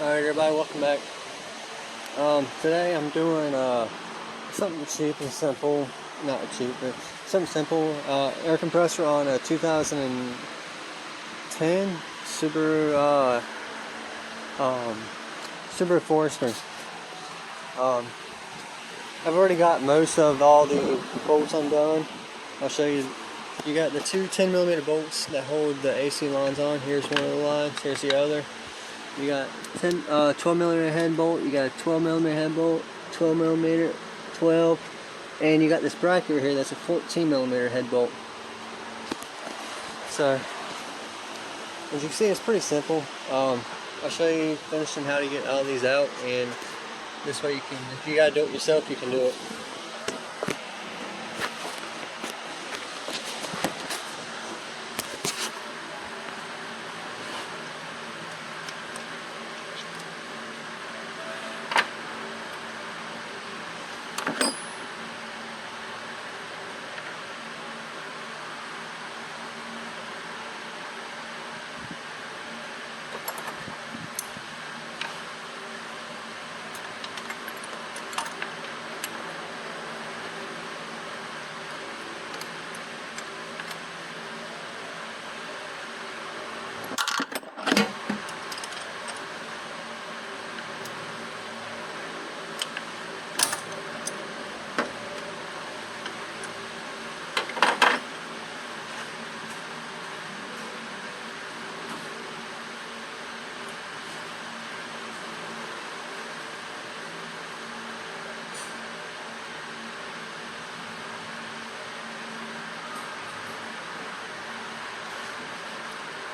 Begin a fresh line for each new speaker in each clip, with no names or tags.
Alright everybody, welcome back. Today I'm doing something cheap and simple, not cheap, but something simple, air compressor on a 2010 Subaru, Subaru Forester. I've already got most of all the bolts undone. I'll show you. You got the two 10mm bolts that hold the AC lines on. Here's one of the lines, here's the other. You got 12mm head bolt, you got a 12mm head bolt, 12mm, 12, and you got this bracket right here that's a 14mm head bolt. So, as you can see, it's pretty simple. I'll show you finishing how to get all these out, and this way you can, if you gotta do it yourself, you can do it.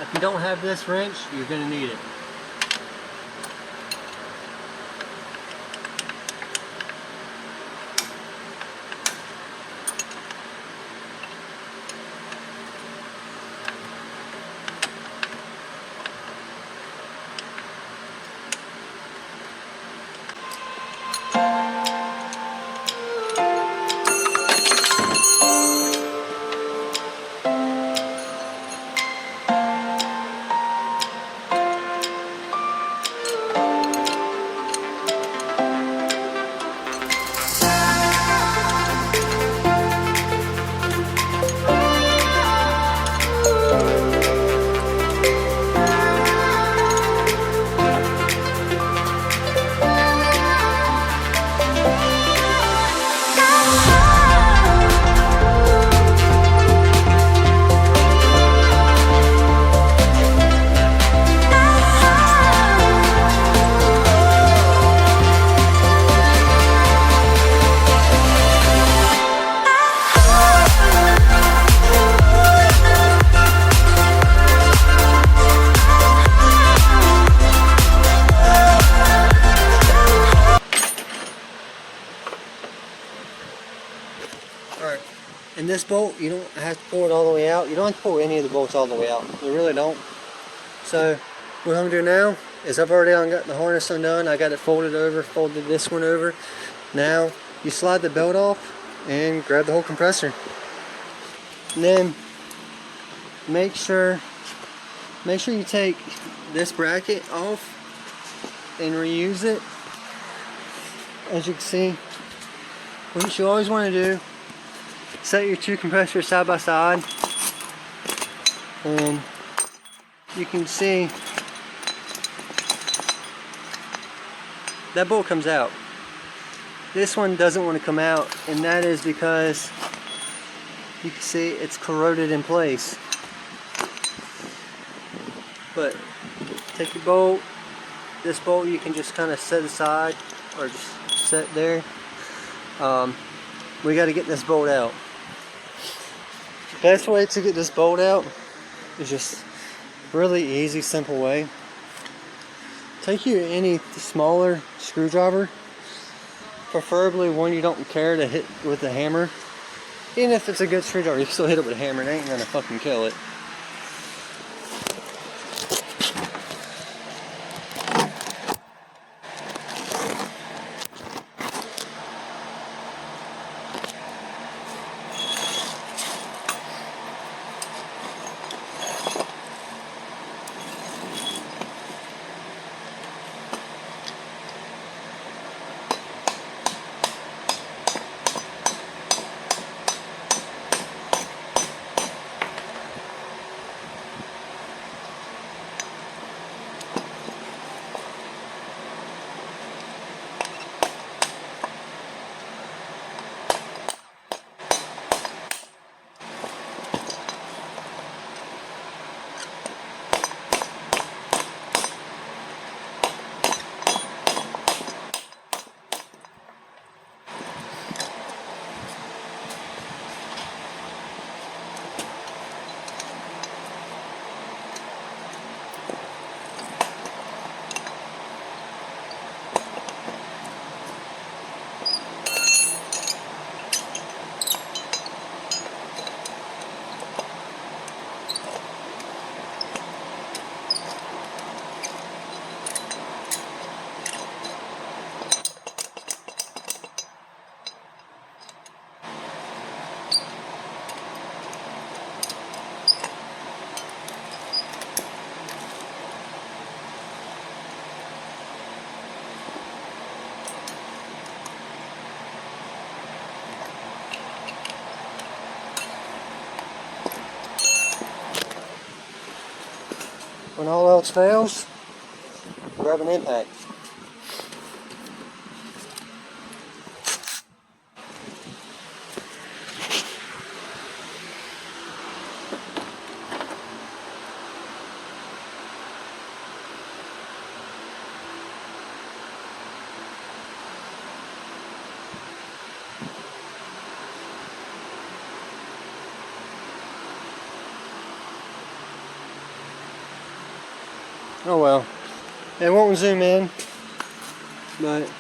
If you don't have this wrench, you're going to need it. Alright, and this bolt, you don't have to pull it all the way out. You don't have to pull any of the bolts all the way out. You really don't. So, what I'm going to do now is I've already got the harness undone. I got it folded over, folded this one over. Now, you slide the belt off and grab the whole compressor. And then, make sure you take this bracket off and reuse it. As you can see, what you always want to do, set your two compressors side by side, and you can see that bolt comes out. This one doesn't want to come out, and that is because you can see it's corroded in place. But take your bolt, this bolt you can just kind of set aside or just set there. We got to get this bolt out. The best way to get this bolt out is just really easy, simple way. Take you any smaller screwdriver, preferably one you don't care to hit with a hammer. Even if it's a good screwdriver, you can still hit it with a hammer. It ain't gonna fucking kill it. when all else fails, grab an impact. Oh well, it won't zoom in, but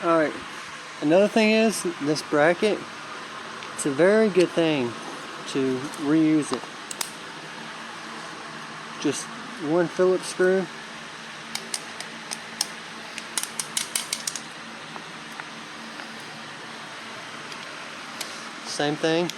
alright. Another thing is, this bracket, it's a very good thing to reuse it. Just one Phillips screw. Same thing.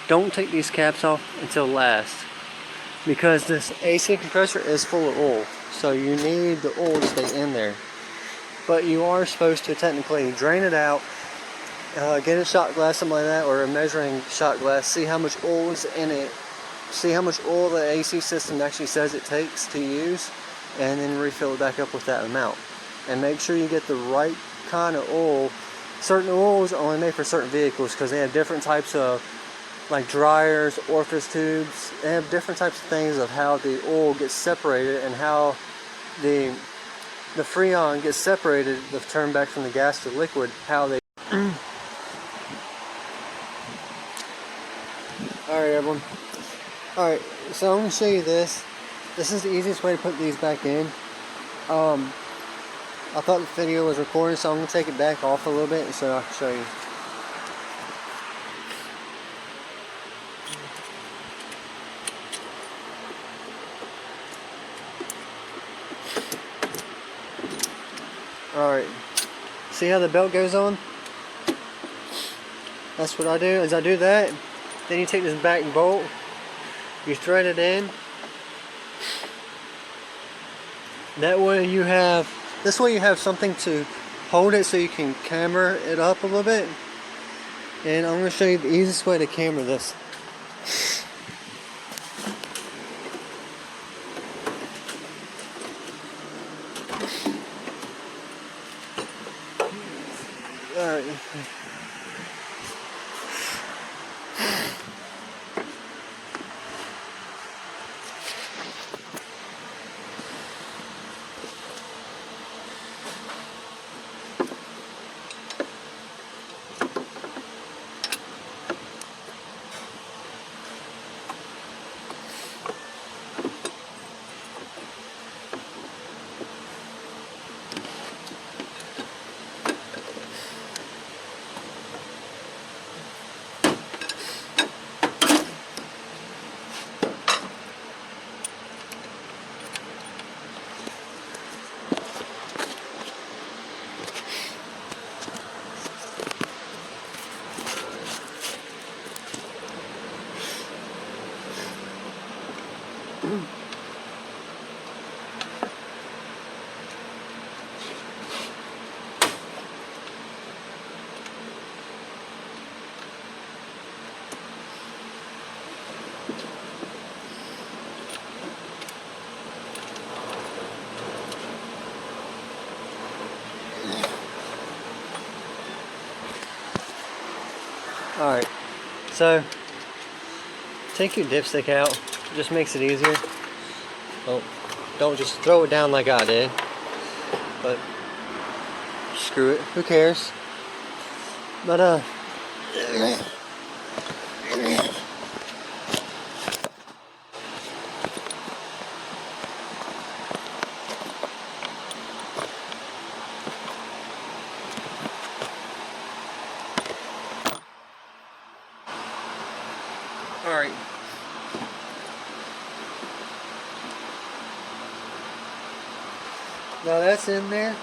Don't take these caps off until last, because this AC compressor is full of oil, so you need the oil to stay in there. But you are supposed to technically drain it out, get a shot glass, something like that, or a measuring shot glass, see how much oil is in it, see how much oil the AC system actually says it takes to use, and then refill it back up with that amount. And make sure you get the right kind of oil. Certain oils are only made for certain vehicles because they have different types of, like dryers, orifice tubes. They have different types of things of how the oil gets separated and how the freon gets separated, the turn back from the gas to liquid, how they Alright everyone. Alright, so I'm going to show you this. This is the easiest way to put these back in. I thought the video was recording, so I'm going to take it back off a little bit so I can show you. Alright, see how the belt goes on? That's what I do. As I do that, then you take this back bolt, you thread it in. That way you have, this way you have something to hold it so you can camber it up a little bit. And I'm going to show you the easiest way to camber this. Alright. Alright, so take your dipstick out, it just makes it easier. Oh, don't just throw it down like I did, but screw it, who cares? But alright. Now that's in there.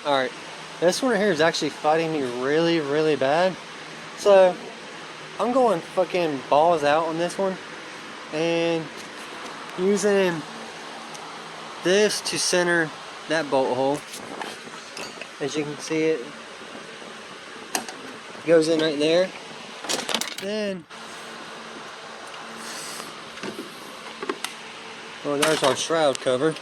Alright, this one right here is actually fighting me really, really bad. So, I'm going fucking balls out on this one. And using this to center that bolt hole. As you can see, it goes in right there. Then, well, there's our shroud cover.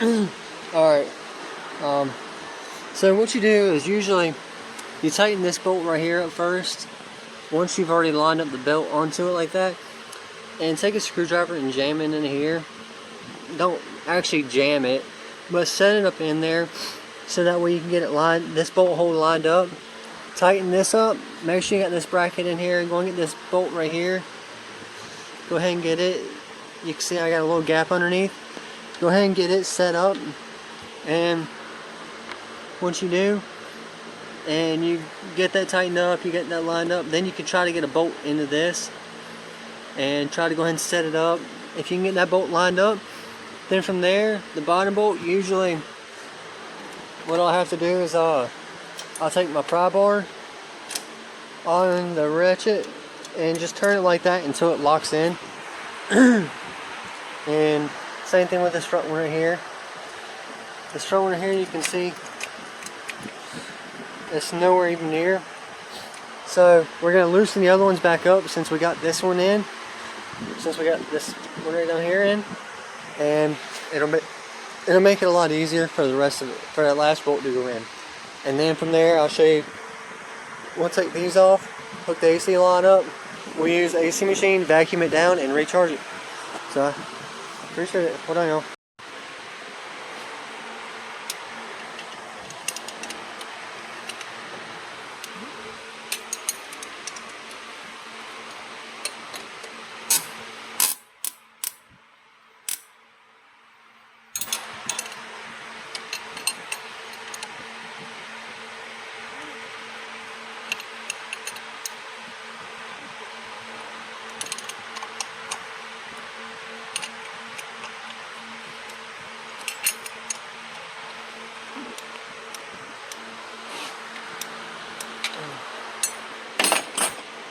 Alright, so what you do is usually you tighten this bolt right here up first, once you've already lined up the belt onto it like that, and take a screwdriver and jam it in here. Don't actually jam it, but set it up in there so that way you can get it lined, this bolt hole lined up. Tighten this up, make sure you got this bracket in here, and go and get this bolt right here. Go ahead and get it. You can see I got a little gap underneath. Go ahead and get it set up, and once you do, and you get that tightened up, you get that lined up, then you can try to get a bolt into this and try to go ahead and set it up. If you can get that bolt lined up, then from there, the bottom bolt, usually what I'll have to do is I'll take my pry bar on the ratchet and just turn it like that until it locks in. And same thing with this front one right here. This front one right here, you can see it's nowhere even near. So we're going to loosen the other ones back up since we got this one in. Since we got this one right down here in. And it'll make it a lot easier for the rest of it, for that last bolt to go in. And then from there, I'll show you, we'll take these off, hook the AC line up. We'll use AC machine, vacuum it down, and recharge it. So, appreciate it. Hold on, y'all.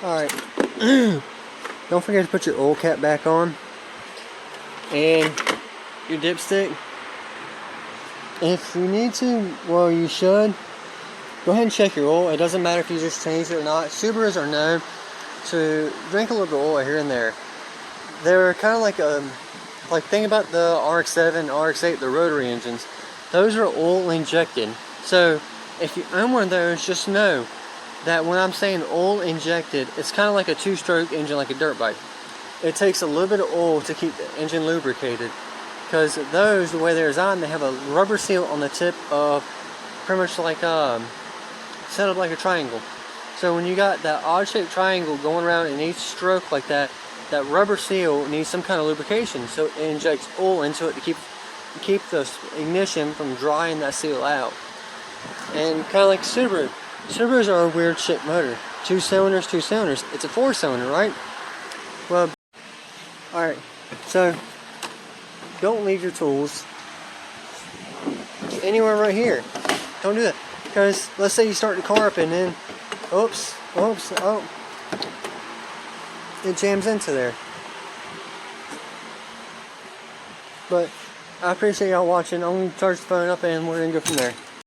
Alright, don't forget to put your oil cap back on and your dipstick. If you need to, well, you should go ahead and check your oil. It doesn't matter if you just changed it or not. Subarus are known to drink a little bit of oil here and there. They're kind of like think about the RX-7, RX-8, the rotary engines. Those are oil injected. So if you own one of those, just know that when I'm saying oil injected, it's kind of like a two-stroke engine, like a dirt bike. It takes a little bit of oil to keep the engine lubricated, because those, the way they're designed, they have a rubber seal on the tip of pretty much like set up like a triangle. So when you got that odd-shaped triangle going around in each stroke like that, that rubber seal needs some kind of lubrication, so it injects oil into it to keep the ignition from drying that seal out. And kind of like Subaru. Subarus are a weird shaped motor. Two cylinders. It's a 4-cylinder, right? Well, alright. So, don't leave your tools anywhere right here. Don't do that. Because, let's say you start the car up and then, oops, oh, it jams into there. But, I appreciate y'all watching. I'm going to charge the phone up and we're going to go from there.